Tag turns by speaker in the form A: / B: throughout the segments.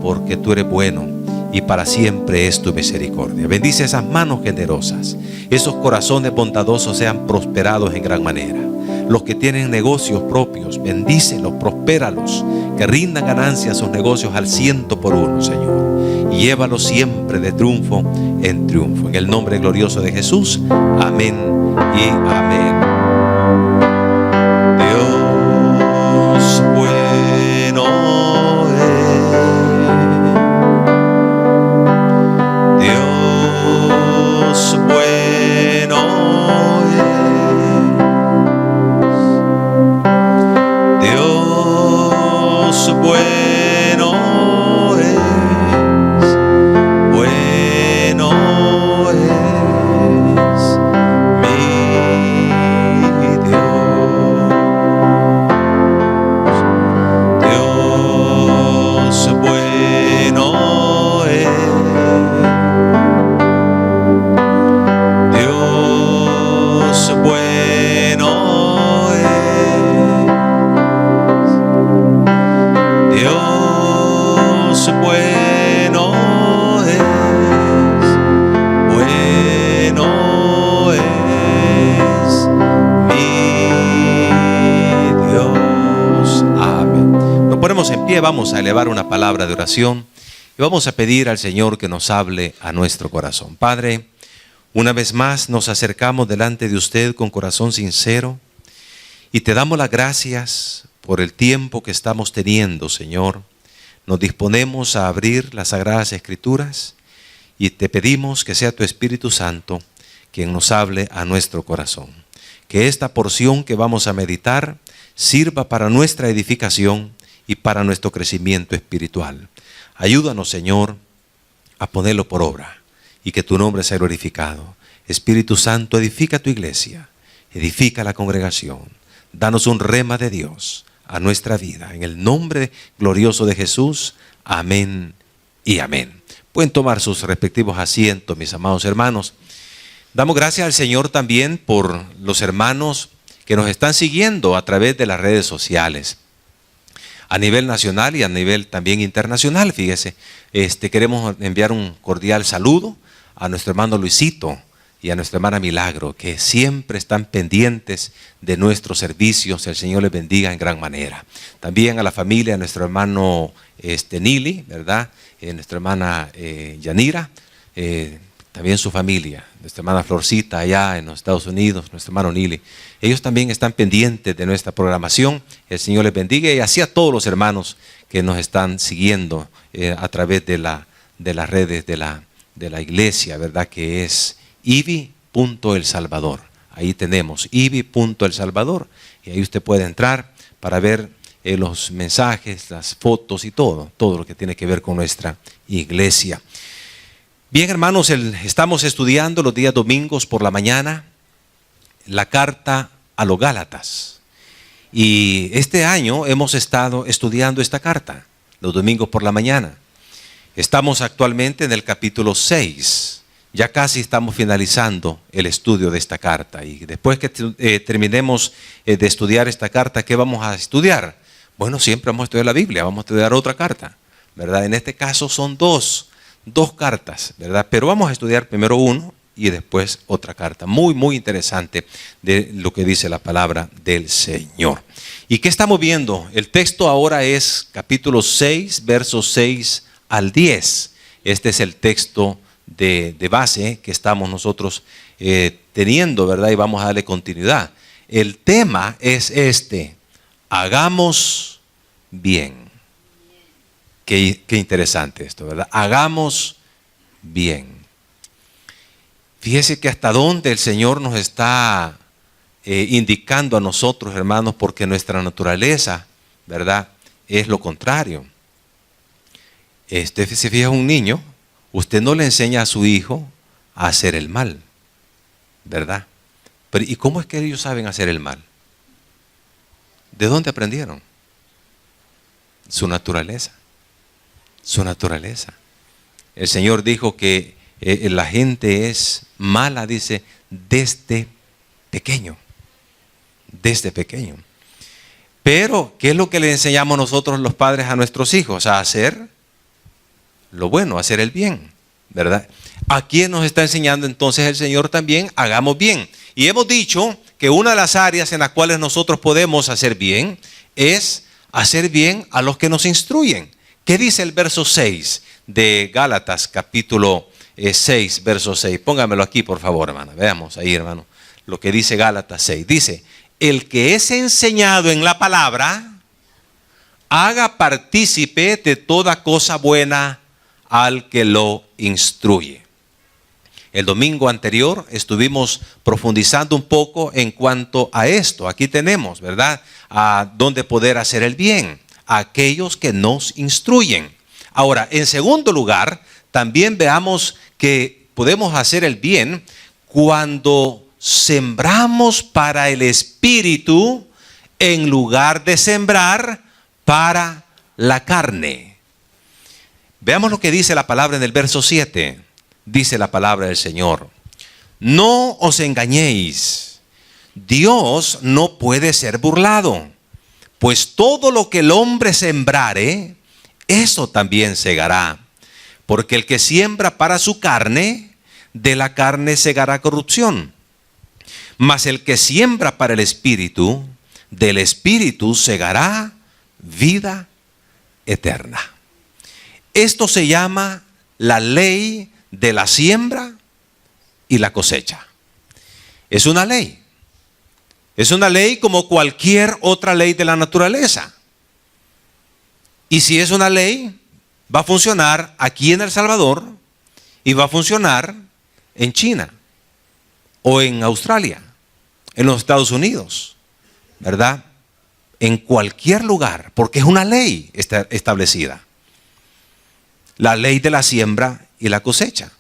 A: porque tú eres bueno y para siempre es tu misericordia. Bendice esas manos generosas, esos corazones bondadosos sean prosperados en gran manera. Los que tienen negocios propios, bendícelos, prospéralos, que rindan ganancias a sus negocios al 100%, Señor, y llévalos siempre de triunfo en triunfo. En el nombre glorioso de Jesús, amén y amén. Dios bueno es, Dios bueno es, Dios bueno es, bueno es mi Dios. Dios bueno es, Dios bueno es, Dios bueno es, bueno es mi Dios. Amén. Nos ponemos en pie, vamos a elevar una palabra de oración y vamos a pedir al Señor que nos hable a nuestro corazón. Padre, una vez más nos acercamos delante de usted con corazón sincero y te damos las gracias por el tiempo que estamos teniendo, Señor. Nos disponemos a abrir las Sagradas Escrituras y te pedimos que sea tu Espíritu Santo quien nos hable a nuestro corazón. Que esta porción que vamos a meditar sirva para nuestra edificación y para nuestro crecimiento espiritual. Ayúdanos, Señor, a ponerlo por obra y que tu nombre sea glorificado. Espíritu Santo, edifica tu iglesia, edifica la congregación. Danos un rema de Dios a nuestra vida. En el nombre glorioso de Jesús, amén y amén. Pueden tomar sus respectivos asientos, mis amados hermanos. Damos gracias al Señor también por los hermanos que nos están siguiendo a través de las redes sociales, a nivel nacional y a nivel también internacional. Fíjese, queremos enviar un cordial saludo a nuestro hermano Luisito y a nuestra hermana Milagro, que siempre están pendientes de nuestros servicios. El Señor les bendiga en gran manera. También a la familia, a nuestro hermano Nili, ¿verdad? Nuestra hermana Yanira, también su familia, nuestra hermana Florcita allá en los Estados Unidos, nuestro hermano Nili. Ellos también están pendientes de nuestra programación. El Señor les bendiga, y así a todos los hermanos que nos están siguiendo a través de las redes de la iglesia, ¿verdad? Que es IBI.El Salvador. Ahí tenemos IBI.El Salvador, y ahí usted puede entrar para ver los mensajes, las fotos y todo lo que tiene que ver con nuestra iglesia. Bien, hermanos, estamos estudiando los días domingos por la mañana la carta a los Gálatas. Y este año hemos estado estudiando esta carta los domingos por la mañana. Estamos actualmente en el capítulo 6. Ya casi estamos finalizando el estudio de esta carta. Y después que terminemos de estudiar esta carta, ¿qué vamos a estudiar? Bueno, siempre vamos a estudiar la Biblia, vamos a estudiar otra carta, ¿verdad? En este caso son dos cartas, ¿verdad? Pero vamos a estudiar primero uno y después otra carta. Muy, muy interesante de lo que dice la palabra del Señor. ¿Y qué estamos viendo? El texto ahora es capítulo 6, versos 6 al 10. Este es el texto de base que estamos nosotros teniendo, ¿verdad? Y vamos a darle continuidad. El tema es hagamos bien. Qué interesante esto, ¿verdad? Hagamos bien. Fíjese que hasta dónde el Señor nos está indicando a nosotros, hermanos, porque nuestra naturaleza, ¿verdad?, es lo contrario. Se fija un niño, usted no le enseña a su hijo a hacer el mal, ¿verdad? Pero ¿y cómo es que ellos saben hacer el mal? ¿De dónde aprendieron? Su naturaleza. Su naturaleza. El Señor dijo que la gente es mala, dice, desde pequeño. Desde pequeño. Pero, ¿qué es lo que le enseñamos nosotros los padres a nuestros hijos? A hacer lo bueno, a hacer el bien, ¿verdad? Aquí nos está enseñando entonces el Señor también, hagamos bien. Y hemos dicho que una de las áreas en las cuales nosotros podemos hacer bien es hacer bien a los que nos instruyen. ¿Qué dice el verso 6 de Gálatas capítulo 6, verso 6? Póngamelo aquí, por favor, hermano. Veamos ahí, hermano, lo que dice Gálatas 6. Dice, el que es enseñado en la palabra, haga partícipe de toda cosa buena al que lo instruye. El domingo anterior estuvimos profundizando un poco en cuanto a esto. Aquí tenemos, ¿verdad?, a dónde poder hacer el bien, a aquellos que nos instruyen. Ahora, en segundo lugar, también veamos que podemos hacer el bien cuando sembramos para el Espíritu en lugar de sembrar para la carne. Veamos lo que dice la palabra en el verso 7. Dice la palabra del Señor: no os engañéis, Dios no puede ser burlado, pues todo lo que el hombre sembrare, eso también segará. Porque el que siembra para su carne, de la carne segará corrupción. Mas el que siembra para el Espíritu, del Espíritu segará vida eterna. Esto se llama la ley de la siembra y la cosecha. Es una ley. Es una ley como cualquier otra ley de la naturaleza. Y si es una ley, va a funcionar aquí en El Salvador y va a funcionar en China o en Australia, en los Estados Unidos, ¿verdad? En cualquier lugar, porque es una ley establecida. La ley de la siembra y la cosecha.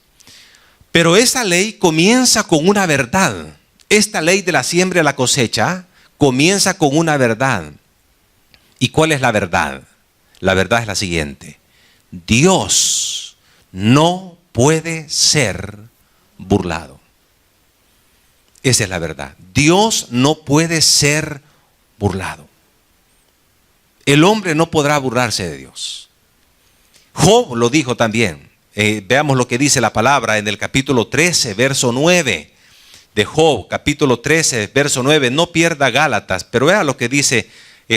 A: Pero esa ley comienza con una verdad. Esta ley de la siembra y la cosecha comienza con una verdad. ¿Y cuál es la verdad? La verdad es la siguiente: Dios no puede ser burlado. Esa es la verdad. Dios no puede ser burlado. El hombre no podrá burlarse de Dios. Job lo dijo también. Veamos lo que dice la palabra en el capítulo 13, verso 9 de Job, capítulo 13, verso 9. No pierda Gálatas, pero vea lo que dice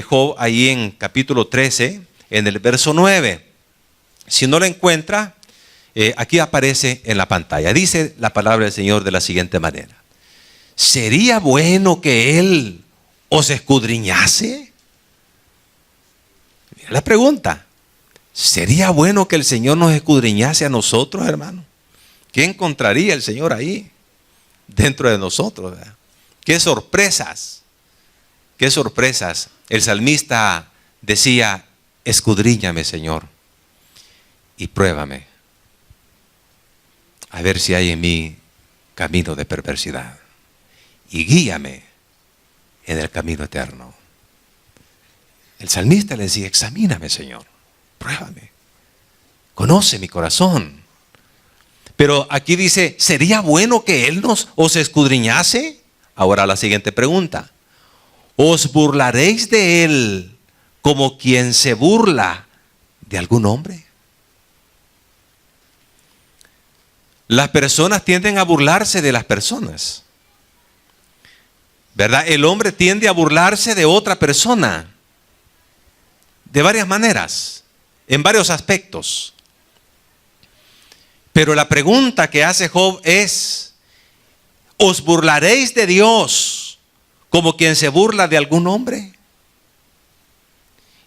A: Job ahí en capítulo 13, en el verso 9. Si no lo encuentra, aquí aparece en la pantalla. Dice la palabra del Señor de la siguiente manera: ¿sería bueno que Él os escudriñase? Mira la pregunta. ¿Sería bueno que el Señor nos escudriñase a nosotros, hermano? ¿Qué encontraría el Señor ahí dentro de nosotros, ¿verdad? ¡Qué sorpresas! ¡Qué sorpresas! El salmista decía: escudriñame, Señor, y pruébame, a ver si hay en mí camino de perversidad, y guíame en el camino eterno. El salmista le decía: examíname, Señor, pruébame, conoce mi corazón. Pero aquí dice: ¿sería bueno que Él os escudriñase? Ahora la siguiente pregunta: ¿os burlaréis de Él como quien se burla de algún hombre? Las personas tienden a burlarse de las personas, ¿verdad? El hombre tiende a burlarse de otra persona de varias maneras, en varios aspectos. Pero la pregunta que hace Job es: ¿os burlaréis de Dios como quien se burla de algún hombre?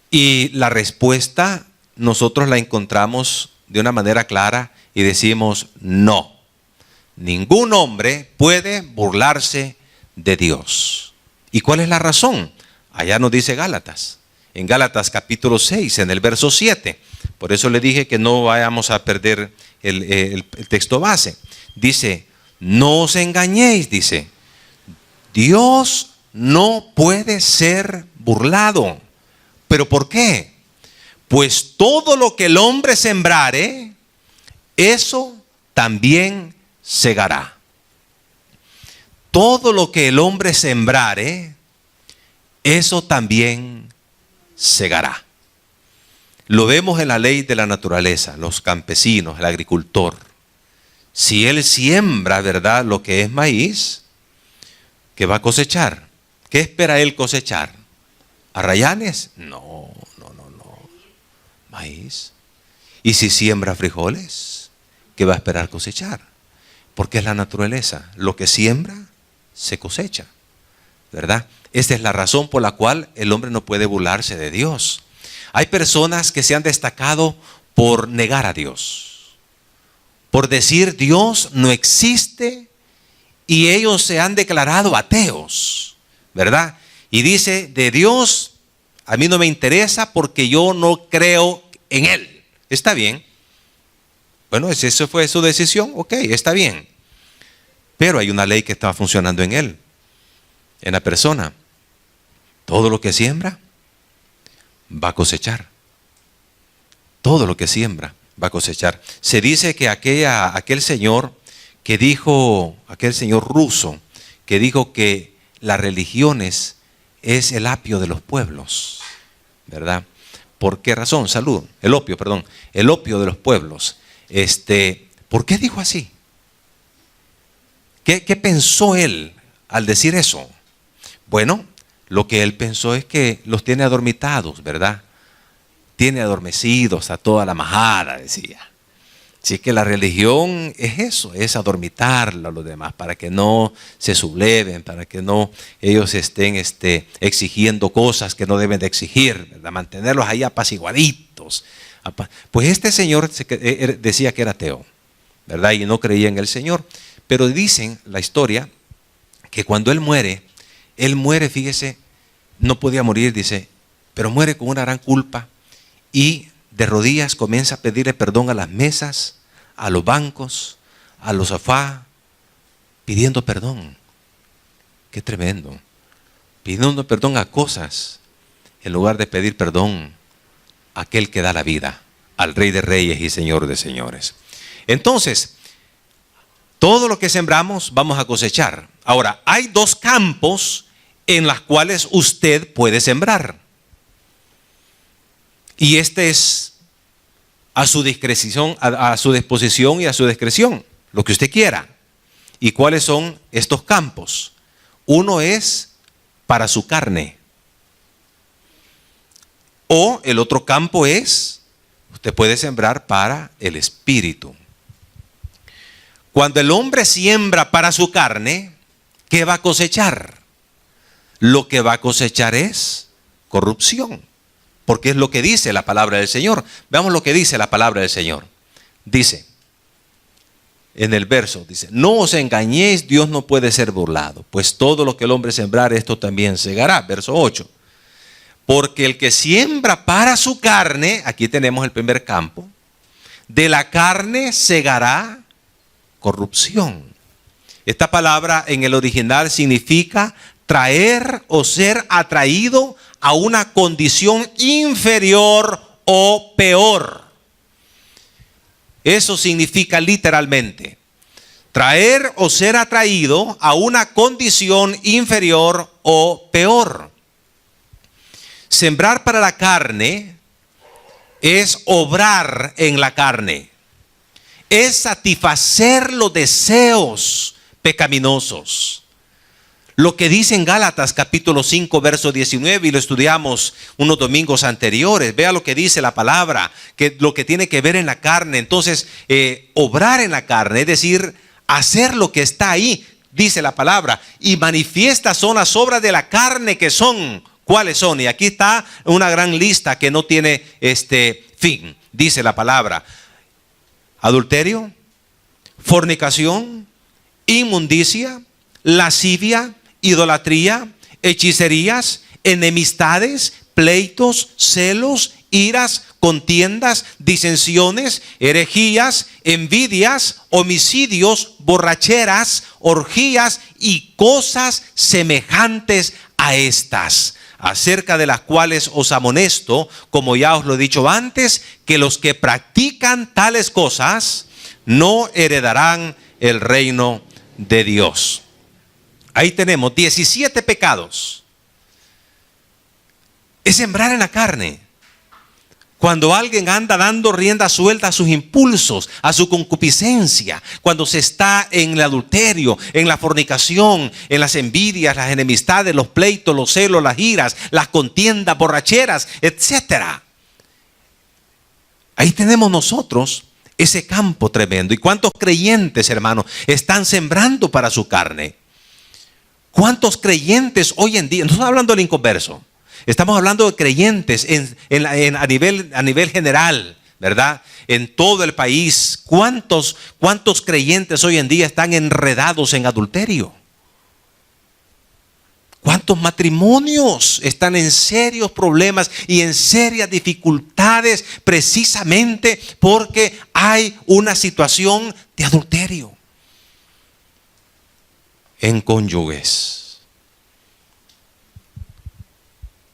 A: Y la respuesta nosotros la encontramos de una manera clara y decimos: no, ningún hombre puede burlarse de Dios. ¿Y cuál es la razón? Allá nos dice Gálatas, en Gálatas capítulo 6, en el verso 7. Por eso le dije que no vayamos a perder el texto base. Dice: no os engañéis, dice, Dios no puede ser burlado. ¿Pero por qué? Pues todo lo que el hombre sembrare, eso también segará. Todo lo que el hombre sembrare, eso también segará. Lo vemos en la ley de la naturaleza, los campesinos, el agricultor. Si él siembra, ¿verdad?, lo que es maíz, ¿qué va a cosechar? ¿Qué espera él cosechar? ¿Arrayanes? No. Maíz. Y si siembra frijoles, ¿qué va a esperar cosechar? Porque es la naturaleza. Lo que siembra, se cosecha, ¿verdad? Esta es la razón por la cual el hombre no puede burlarse de Dios. Hay personas que se han destacado por negar a Dios, por decir Dios no existe, y ellos se han declarado ateos, ¿verdad? Y dice, de Dios a mí no me interesa porque yo no creo en Él. Está bien. Bueno, esa fue su decisión. Ok, está bien. Pero hay una ley que está funcionando en él, en la persona. Todo lo que siembra va a cosechar. Todo lo que siembra va a cosechar. Se dice que aquel señor que dijo, aquel señor ruso, que dijo que las religiones es el apio de los pueblos, ¿verdad? ¿Por qué razón? Salud. El opio de los pueblos. ¿Por qué dijo así? ¿Qué pensó él al decir eso? Bueno, lo que él pensó es que los tiene adormitados, ¿verdad? Tiene adormecidos a toda la majada, decía. Así que la religión es eso, es adormitarlo a los demás, para que no se subleven, para que no ellos estén exigiendo cosas que no deben de exigir, ¿verdad? Mantenerlos ahí apaciguaditos. Pues este señor decía que era ateo, ¿verdad? Y no creía en el Señor. Pero dicen la historia que cuando él muere, fíjese, no podía morir, dice, pero muere con una gran culpa y de rodillas comienza a pedirle perdón a las mesas, a los bancos, a los sofás, pidiendo perdón. Qué tremendo. Pidiendo perdón a cosas en lugar de pedir perdón a aquel que da la vida, al Rey de Reyes y Señor de Señores. Entonces, todo lo que sembramos vamos a cosechar. Ahora, hay dos campos en los cuales usted puede sembrar. Y este es a su discreción, a su disposición y a su discreción, lo que usted quiera. ¿Y cuáles son estos campos? Uno es para su carne. O el otro campo es, usted puede sembrar para el espíritu. Cuando el hombre siembra para su carne, ¿qué va a cosechar? Lo que va a cosechar es corrupción, porque es lo que dice la palabra del Señor. Veamos lo que dice la palabra del Señor. Dice, en el verso, dice, no os engañéis, Dios no puede ser burlado, pues todo lo que el hombre sembrar, esto también segará. Verso 8. Porque el que siembra para su carne, aquí tenemos el primer campo, de la carne segará corrupción. Esta palabra en el original significa traer o ser atraído a una condición inferior o peor. Eso significa literalmente traer o ser atraído a una condición inferior o peor. Sembrar para la carne es obrar en la carne. Es satisfacer los deseos pecaminosos. Lo que dice en Gálatas capítulo 5 verso 19, y lo estudiamos unos domingos anteriores. Vea lo que dice la palabra, que lo que tiene que ver en la carne. Entonces, obrar en la carne, es decir, hacer lo que está ahí, dice la palabra. Y manifiestas son las obras de la carne, que son, ¿cuáles son? Y aquí está una gran lista que no tiene fin. Dice la palabra: adulterio, fornicación, inmundicia, lascivia, idolatría, hechicerías, enemistades, pleitos, celos, iras, contiendas, disensiones, herejías, envidias, homicidios, borracheras, orgías y cosas semejantes a estas, acerca de las cuales os amonesto, como ya os lo he dicho antes, que los que practican tales cosas no heredarán el reino de Dios. Ahí tenemos 17 pecados. es sembrar en la carne. Cuando alguien anda dando rienda suelta a sus impulsos, a su concupiscencia, cuando se está en el adulterio, en la fornicación, en las envidias, las enemistades, los pleitos, los celos, las iras, las contiendas, borracheras, etcétera. Ahí tenemos nosotros ese campo tremendo. ¿Y cuántos creyentes, hermanos, están sembrando para su carne? ¿Cuántos creyentes hoy en día? No estamos hablando del inconverso. Estamos hablando de creyentes a nivel general, ¿verdad? En todo el país. ¿Cuántos creyentes hoy en día están enredados en adulterio? ¿Cuántos matrimonios están en serios problemas y en serias dificultades precisamente porque hay una situación de adulterio en cónyuges?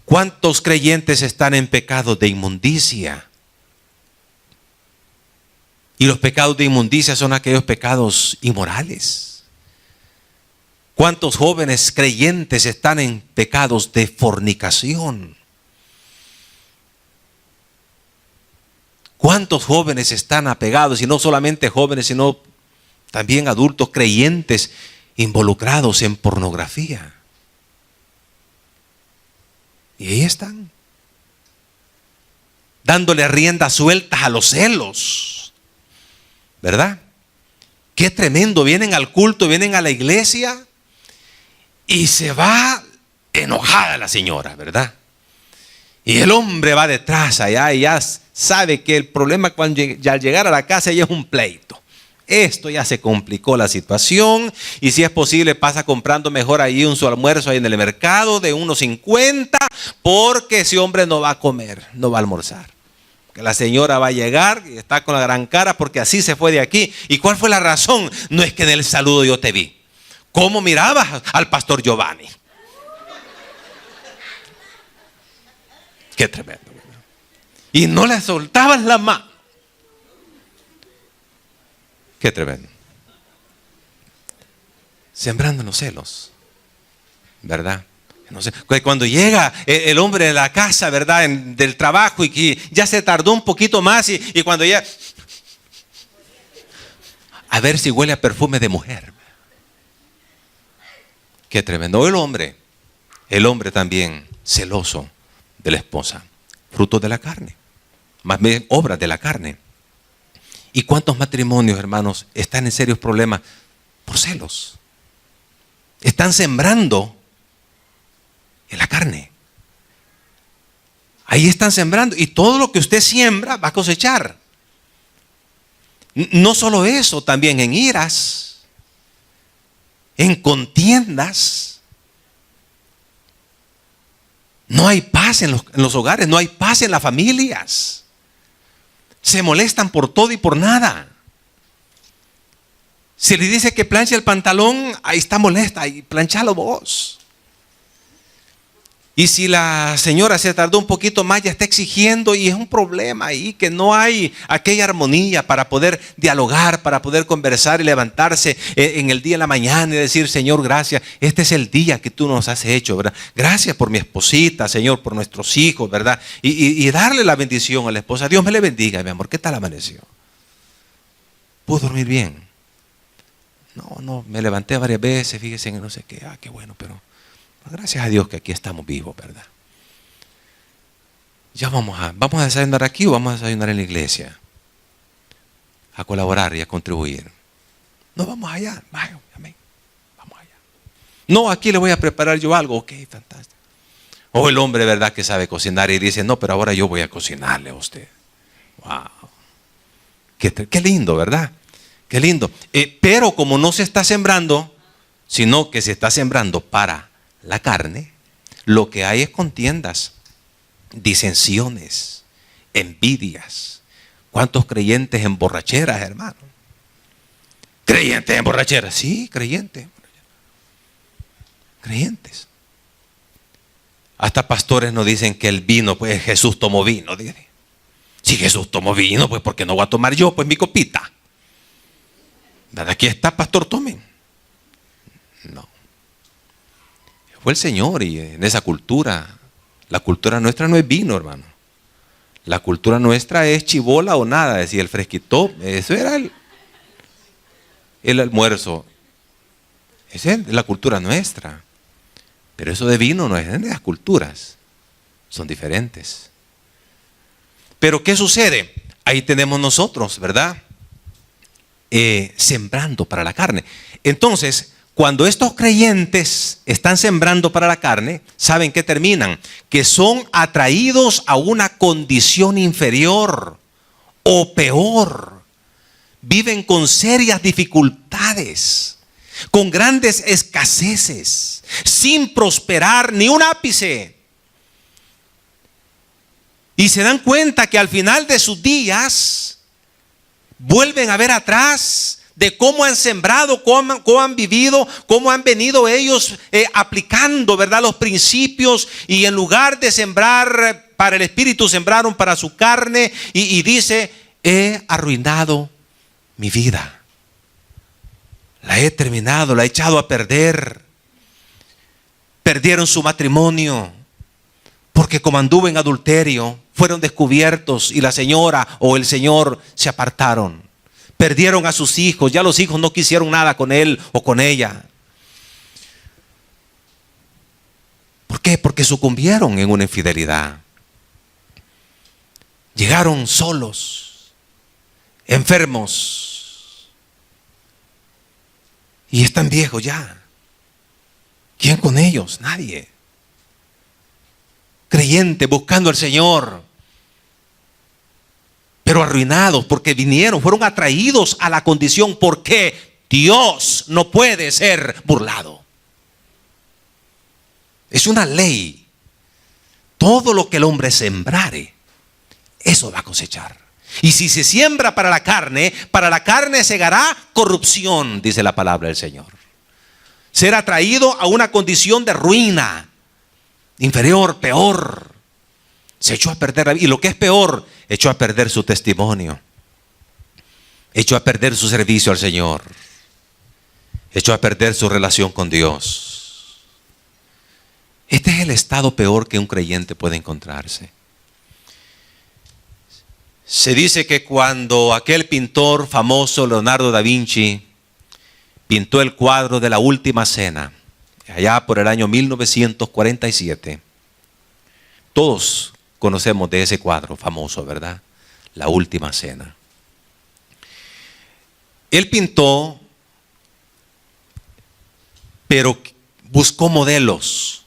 A: ¿Cuántos creyentes están en pecados de inmundicia? Y los pecados de inmundicia son aquellos pecados inmorales. ¿Cuántos jóvenes creyentes están en pecados de fornicación? ¿Cuántos jóvenes están apegados, y no solamente jóvenes, sino también adultos creyentes involucrados en pornografía? Y ahí están, dándole riendas sueltas a los celos, ¿verdad? Qué tremendo, vienen al culto, vienen a la iglesia y se va enojada la señora, ¿verdad? Y el hombre va detrás allá y ya sabe que el problema cuando al llegar a la casa ya es un pleito. Esto ya se complicó la situación y si es posible pasa comprando mejor ahí su almuerzo ahí en el mercado de unos 50 porque ese hombre no va a comer, no va a almorzar. Que la señora va a llegar y está con la gran cara porque así se fue de aquí. ¿Y cuál fue la razón? No es que en el saludo yo te vi. ¿Cómo mirabas al pastor Giovanni? Qué tremendo. Y no le soltabas la mano. Qué tremendo. Sembrando los celos, ¿verdad? No sé, cuando llega el hombre de la casa, ¿verdad? Del trabajo y que ya se tardó un poquito más y cuando ya... A ver si huele a perfume de mujer. Qué tremendo. El hombre también celoso de la esposa, fruto de la carne, más bien obras de la carne. ¿Y cuántos matrimonios, hermanos, están en serios problemas por celos? Están sembrando en la carne. Ahí están sembrando. Y todo lo que usted siembra va a cosechar. No solo eso, también en iras, en contiendas. No hay paz en los hogares, no hay paz en las familias. Se molestan por todo y por nada. Si le dice que planche el pantalón, ahí está molesta, y planchalo vos. Y si la señora se tardó un poquito más, ya está exigiendo y es un problema ahí, que no hay aquella armonía para poder dialogar, para poder conversar y levantarse en el día de la mañana y decir, Señor, gracias, este es el día que tú nos has hecho, ¿verdad? Gracias por mi esposita, Señor, por nuestros hijos, ¿verdad? Y darle la bendición a la esposa. Dios me le bendiga, mi amor. ¿Qué tal amaneció? ¿Pudo dormir bien? No, me levanté varias veces, fíjese en no sé qué, qué bueno, pero... Gracias a Dios que aquí estamos vivos, ¿verdad? Ya vamos a desayunar aquí o vamos a desayunar en la iglesia. A colaborar y a contribuir. No, vamos allá. Vaya, amén. Vamos allá. No, aquí le voy a preparar yo algo. Ok, fantástico. O el hombre, ¿verdad? Que sabe cocinar y dice, no, pero ahora yo voy a cocinarle a usted. Wow. Qué lindo, ¿verdad? Qué lindo. Pero como no se está sembrando, sino que se está sembrando para la carne, lo que hay es contiendas, disensiones, envidias. ¿Cuántos creyentes en borracheras, hermano? ¿Creyentes en borracheras? Sí, creyentes. Creyentes. Hasta pastores nos dicen que el vino, pues Jesús tomó vino. Dice. Si Jesús tomó vino, pues ¿por qué no voy a tomar yo? Pues mi copita. Aquí está, pastor, tomen. No. Fue el Señor y en esa cultura La cultura nuestra no es vino, hermano. La cultura nuestra es chibola o nada, decía el fresquito. Eso era el almuerzo. Esa es la cultura nuestra. Pero eso de vino no es de las culturas. Son diferentes. Pero ¿qué sucede? Ahí tenemos nosotros, ¿verdad? Sembrando para la carne. Entonces, cuando estos creyentes están sembrando para la carne, ¿saben qué terminan? Que son atraídos a una condición inferior o peor. Viven con serias dificultades, con grandes escaseces, sin prosperar ni un ápice. Y se dan cuenta que al final de sus días vuelven a ver atrás de cómo han sembrado, cómo han vivido, cómo han venido ellos aplicando, ¿verdad?, los principios, y en lugar de sembrar para el espíritu, sembraron para su carne, y dice: he arruinado mi vida, la he terminado, la he echado a perder. Perdieron su matrimonio porque como anduvo en adulterio, fueron descubiertos y la señora o el señor se apartaron. Perdieron a sus hijos, ya los hijos no quisieron nada con él o con ella. ¿Por qué? Porque sucumbieron en una infidelidad. Llegaron solos, enfermos, y están viejos ya. ¿Quién con ellos? Nadie. Creyentes buscando al Señor, pero arruinados porque fueron atraídos a la condición, porque Dios no puede ser burlado. Es una ley. Todo lo que el hombre sembrare, eso va a cosechar. Y si se siembra para la carne segará corrupción, dice la palabra del Señor. Ser atraído a una condición de ruina, inferior, peor. Se echó a perder, y lo que es peor, echó a perder su testimonio, echó a perder su servicio al Señor, echó a perder su relación con Dios. Este es el estado peor que un creyente puede encontrarse. Se dice que cuando aquel pintor famoso, Leonardo da Vinci, pintó el cuadro de la Última Cena, allá por el año 1947, todos conocemos de ese cuadro famoso, ¿verdad? La Última Cena. Él pintó, pero buscó modelos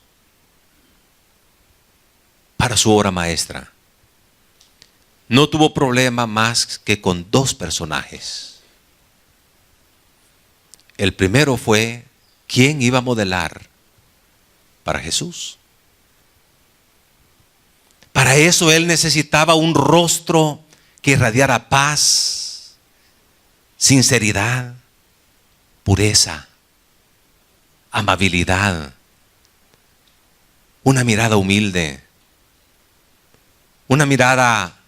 A: para su obra maestra. No tuvo problema más que con dos personajes. El primero fue: ¿quién iba a modelar para Jesús? Para eso él necesitaba un rostro que irradiara paz, sinceridad, pureza, amabilidad, una mirada humilde, una mirada,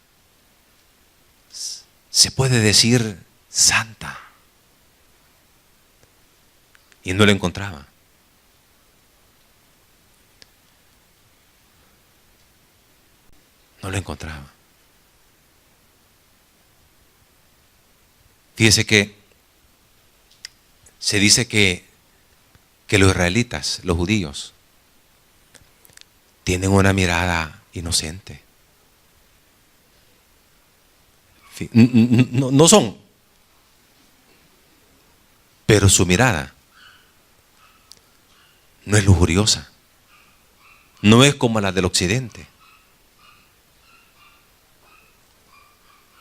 A: se puede decir, santa. Y no lo encontraba. No lo encontraba. Fíjese que se dice que los israelitas, los judíos, tienen una mirada inocente. No son, pero su mirada no es lujuriosa, no es como la del occidente.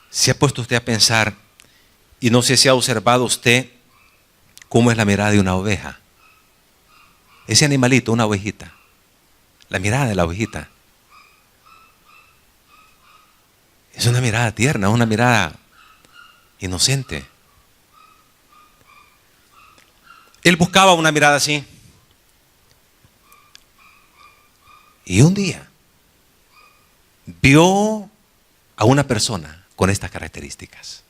A: ¿Se ha puesto usted a pensar, y no sé si ha observado usted cómo es la mirada de una oveja? Ese animalito, una ovejita, la mirada de la ovejita es una mirada tierna, una mirada inocente. Él buscaba una mirada así. Y un día vio a una persona con estas características.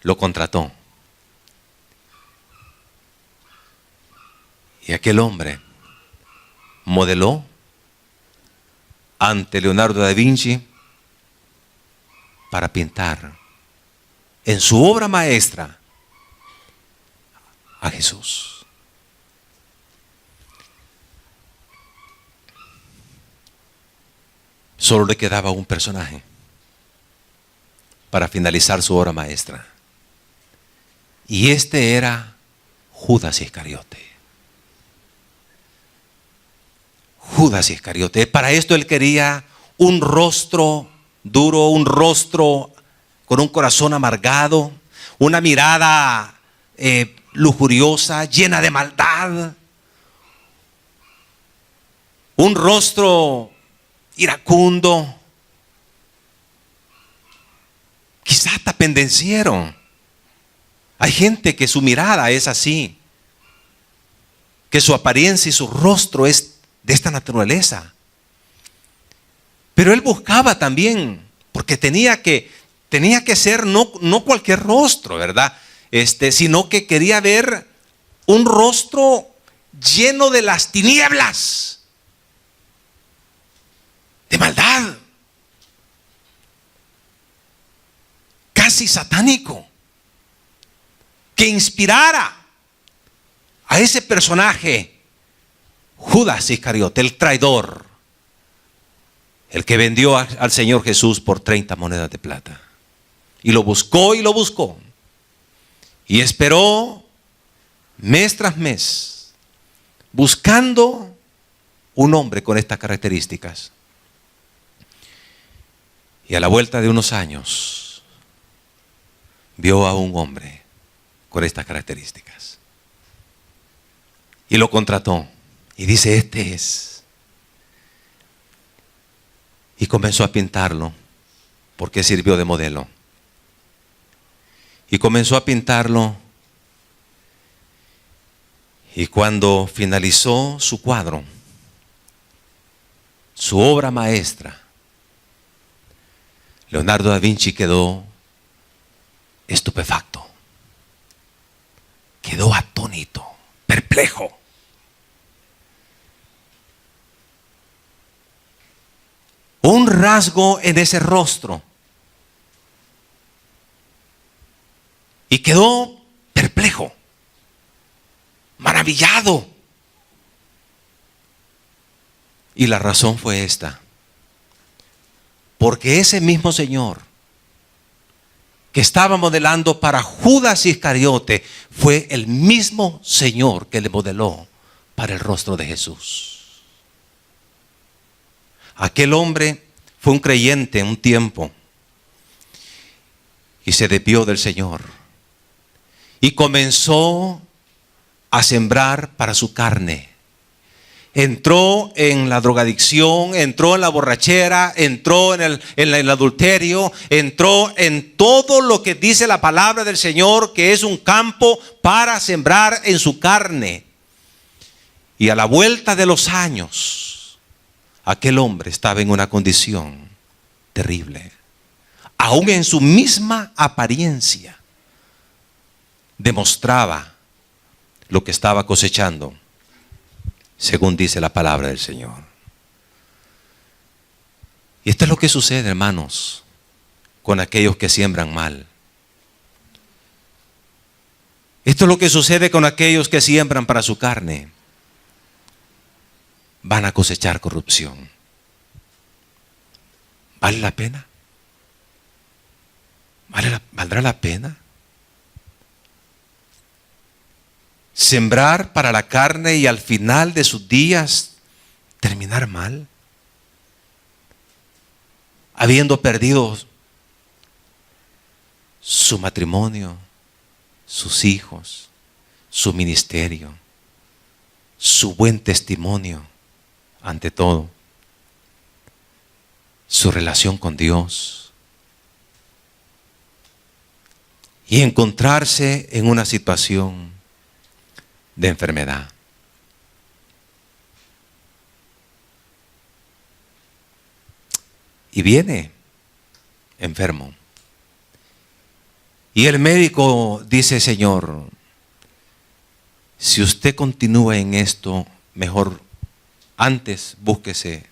A: Lo contrató. Y aquel hombre modeló ante Leonardo da Vinci para pintar en su obra maestra a Jesús. Solo le quedaba un personaje para finalizar su obra maestra. Y este era Judas Iscariote. Judas Iscariote. Para esto él quería un rostro duro, un rostro con un corazón amargado, una mirada lujuriosa, llena de maldad, un rostro iracundo, quizás hasta pendenciero. Hay gente que su mirada es así, que su apariencia y su rostro es de esta naturaleza. Pero él buscaba también, porque tenía que ser no cualquier rostro, ¿verdad? Sino que quería ver un rostro lleno de las tinieblas, de maldad, casi satánico, que inspirara a ese personaje, Judas Iscariote, el traidor, el que vendió al Señor Jesús por 30 monedas de plata. Y lo buscó y lo buscó. Y esperó mes tras mes, buscando un hombre con estas características. Y a la vuelta de unos años, vio a un hombre con estas características. Y lo contrató. Y dice, este es. Y comenzó a pintarlo, porque sirvió de modelo. Y comenzó a pintarlo. Y cuando finalizó su cuadro, su obra maestra, Leonardo da Vinci quedó estupefacto. Quedó atónito, perplejo. Un rasgo en ese rostro. Y quedó perplejo, maravillado. Y la razón fue esta. Porque ese mismo Señor que estaba modelando para Judas Iscariote fue el mismo Señor que le modeló para el rostro de Jesús. Aquel hombre fue un creyente un tiempo y se desvió del Señor y comenzó a sembrar para su carne. Entró en la drogadicción, entró en la borrachera, entró en el adulterio, entró en todo lo que dice la palabra del Señor, que es un campo para sembrar en su carne. Y a la vuelta de los años, aquel hombre estaba en una condición terrible. Aún en su misma apariencia, demostraba lo que estaba cosechando, según dice la palabra del Señor. Y esto es lo que sucede, hermanos, con aquellos que siembran mal. Esto es lo que sucede con aquellos que siembran para su carne. Van a cosechar corrupción. ¿Vale la pena? ¿Valdrá la pena? Sembrar para la carne y al final de sus días terminar mal, habiendo perdido su matrimonio, sus hijos, su ministerio, su buen testimonio, ante todo, su relación con Dios, y encontrarse en una situación de enfermedad. Y viene enfermo. Y el médico dice, Señor, si usted continúa en esto, mejor antes búsquese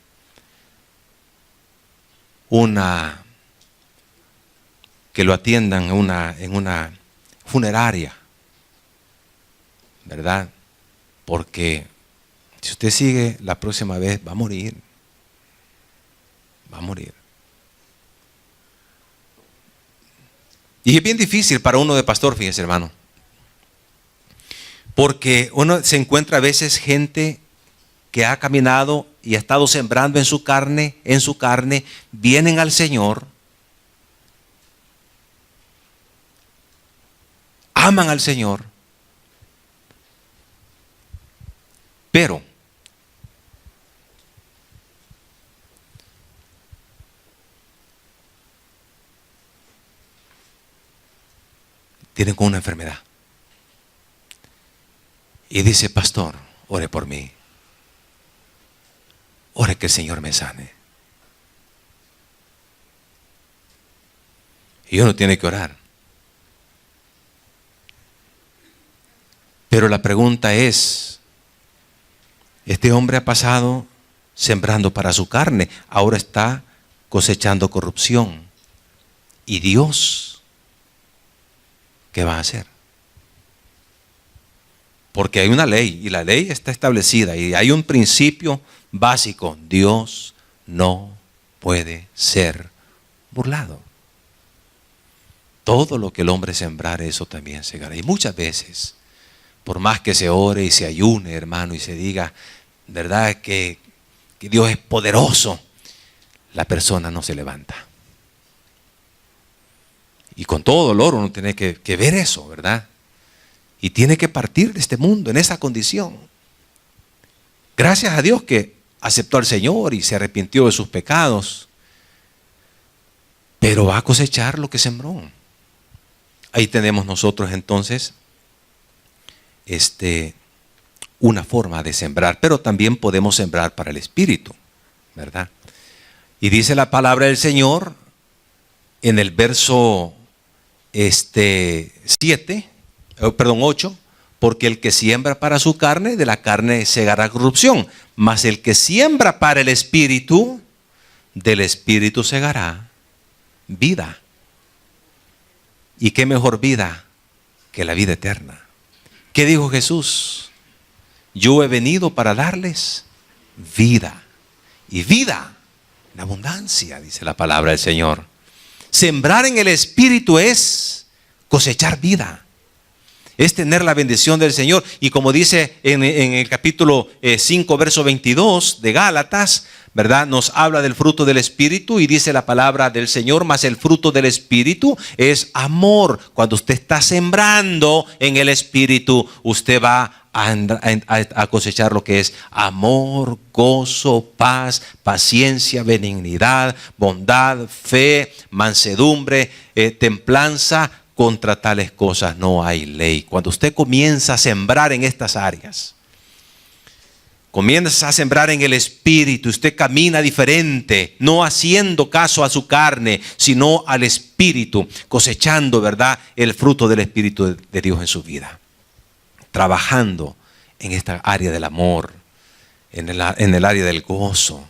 A: que lo atiendan en una funeraria, ¿verdad? Porque si usted sigue la próxima vez va a morir. Va a morir. Y es bien difícil para uno de pastor, fíjese, hermano. Porque uno se encuentra a veces gente que ha caminado y ha estado sembrando en su carne, vienen al Señor, aman al Señor, pero tienen con una enfermedad. Y dice, pastor, ore por mí. Ore que el Señor me sane. Y uno tiene que orar. Pero la pregunta es, este hombre ha pasado sembrando para su carne, ahora está cosechando corrupción. ¿Y Dios qué va a hacer? Porque hay una ley, y la ley está establecida, y hay un principio básico: Dios no puede ser burlado. Todo lo que el hombre sembrare, eso también segará. Y muchas veces, por más que se ore y se ayune, hermano, y se diga, ¿verdad?, que Dios es poderoso, la persona no se levanta. Y con todo dolor uno tiene que ver eso, ¿verdad? Y tiene que partir de este mundo en esa condición. Gracias a Dios que aceptó al Señor y se arrepintió de sus pecados. Pero va a cosechar lo que sembró. Ahí tenemos nosotros entonces una forma de sembrar. Pero también podemos sembrar para el Espíritu, ¿verdad? Y dice la palabra del Señor en el verso 8, porque el que siembra para su carne, de la carne segará corrupción, mas el que siembra para el Espíritu, del Espíritu segará vida. ¿Y qué mejor vida que la vida eterna? ¿Qué dijo Jesús? Yo he venido para darles vida, y vida en abundancia, dice la palabra del Señor. Sembrar en el Espíritu es cosechar vida, es tener la bendición del Señor. Y como dice en el capítulo 5, verso 22 de Gálatas, ¿verdad?, nos habla del fruto del Espíritu, y dice la palabra del Señor, mas el fruto del Espíritu es amor. Cuando usted está sembrando en el Espíritu, usted va a cosechar lo que es amor, gozo, paz, paciencia, benignidad, bondad, fe, mansedumbre, templanza. Contra tales cosas no hay ley. Cuando usted comienza a sembrar en estas áreas, comienza a sembrar en el Espíritu, usted camina diferente, no haciendo caso a su carne, sino al Espíritu, cosechando, ¿verdad?, el fruto del Espíritu de Dios en su vida. Trabajando en esta área del amor, en el área del gozo,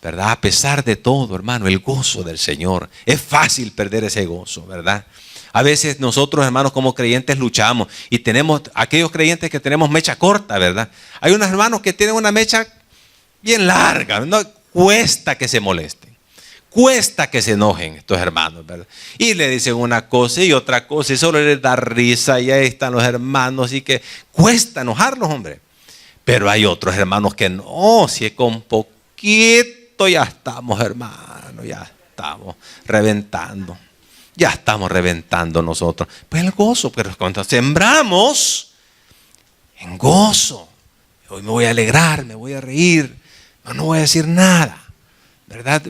A: ¿verdad? A pesar de todo, hermano, el gozo del Señor. Es fácil perder ese gozo, ¿verdad? A veces nosotros, hermanos, como creyentes luchamos, y tenemos aquellos creyentes que tenemos mecha corta, ¿verdad? Hay unos hermanos que tienen una mecha bien larga, ¿no? Cuesta que se molesten, cuesta que se enojen estos hermanos, ¿verdad? Y le dicen una cosa y otra cosa, y solo les da risa, y ahí están los hermanos, y que cuesta enojarlos, hombre. Pero hay otros hermanos que no, si es con poquito ya estamos, hermanos, ya estamos reventando. Ya estamos reventando nosotros. Pues el gozo, pero cuando sembramos en gozo, hoy me voy a alegrar, me voy a reír, no voy a decir nada, ¿verdad?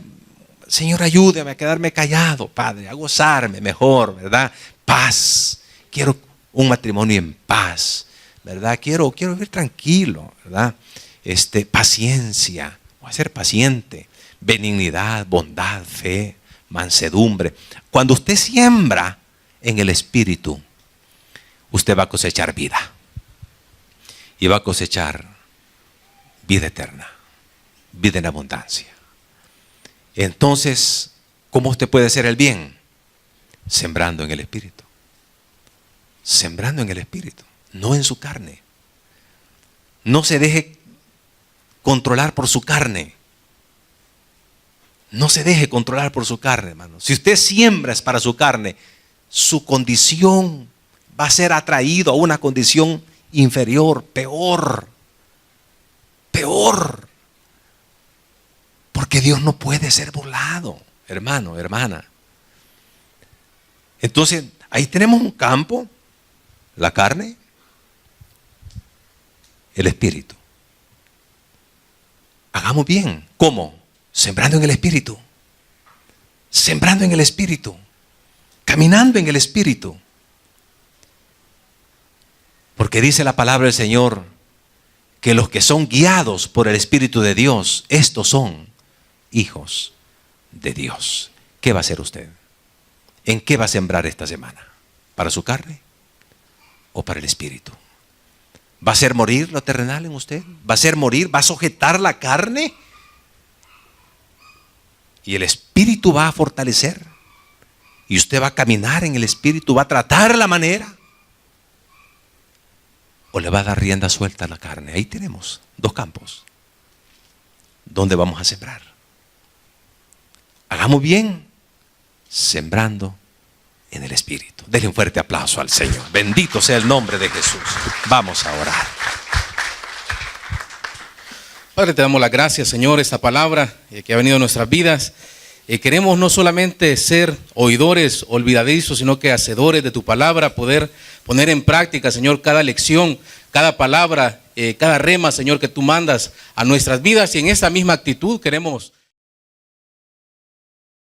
A: Señor, ayúdame a quedarme callado, Padre, a gozarme mejor, ¿verdad? Paz. Quiero un matrimonio en paz, ¿verdad? Quiero vivir tranquilo, ¿verdad? Paciencia, voy a ser paciente, benignidad, bondad, fe, mansedumbre. Cuando usted siembra en el Espíritu, usted va a cosechar vida, y va a cosechar vida eterna, vida en abundancia. Entonces, ¿Cómo usted puede hacer el bien? Sembrando en el Espíritu. Sembrando en el Espíritu, no en su carne. No se deje controlar por su carne. No se deje controlar por su carne, hermano. Si usted siembra es para su carne, su condición va a ser atraído a una condición inferior, peor. Peor. Porque Dios no puede ser burlado, hermano, hermana. Entonces, ahí tenemos un campo, la carne, el espíritu. Hagamos bien. ¿Cómo? Sembrando en el espíritu. Sembrando en el espíritu. Caminando en el espíritu. Porque dice la palabra del Señor que los que son guiados por el Espíritu de Dios, estos son hijos de Dios. ¿Qué va a hacer usted? ¿En qué va a sembrar esta semana? ¿Para su carne o para el espíritu? ¿Va a hacer morir lo terrenal en usted? ¿Va a hacer morir? ¿Va a sujetar la carne? Y el espíritu va a fortalecer. Y usted va a caminar en el espíritu, va a tratar la manera. ¿O le va a dar rienda suelta a la carne? Ahí tenemos dos campos. ¿Dónde vamos a sembrar? Hagamos bien sembrando en el Espíritu. Denle un fuerte aplauso al Señor. Bendito sea el nombre de Jesús. Vamos a orar.
B: Padre, te damos las gracias, Señor, esta palabra que ha venido a nuestras vidas. Queremos no solamente ser oidores olvidadizos, sino que hacedores de tu palabra, poder poner en práctica, Señor, cada lección, cada palabra, cada rema, Señor, que tú mandas a nuestras vidas. Y en esta misma actitud queremos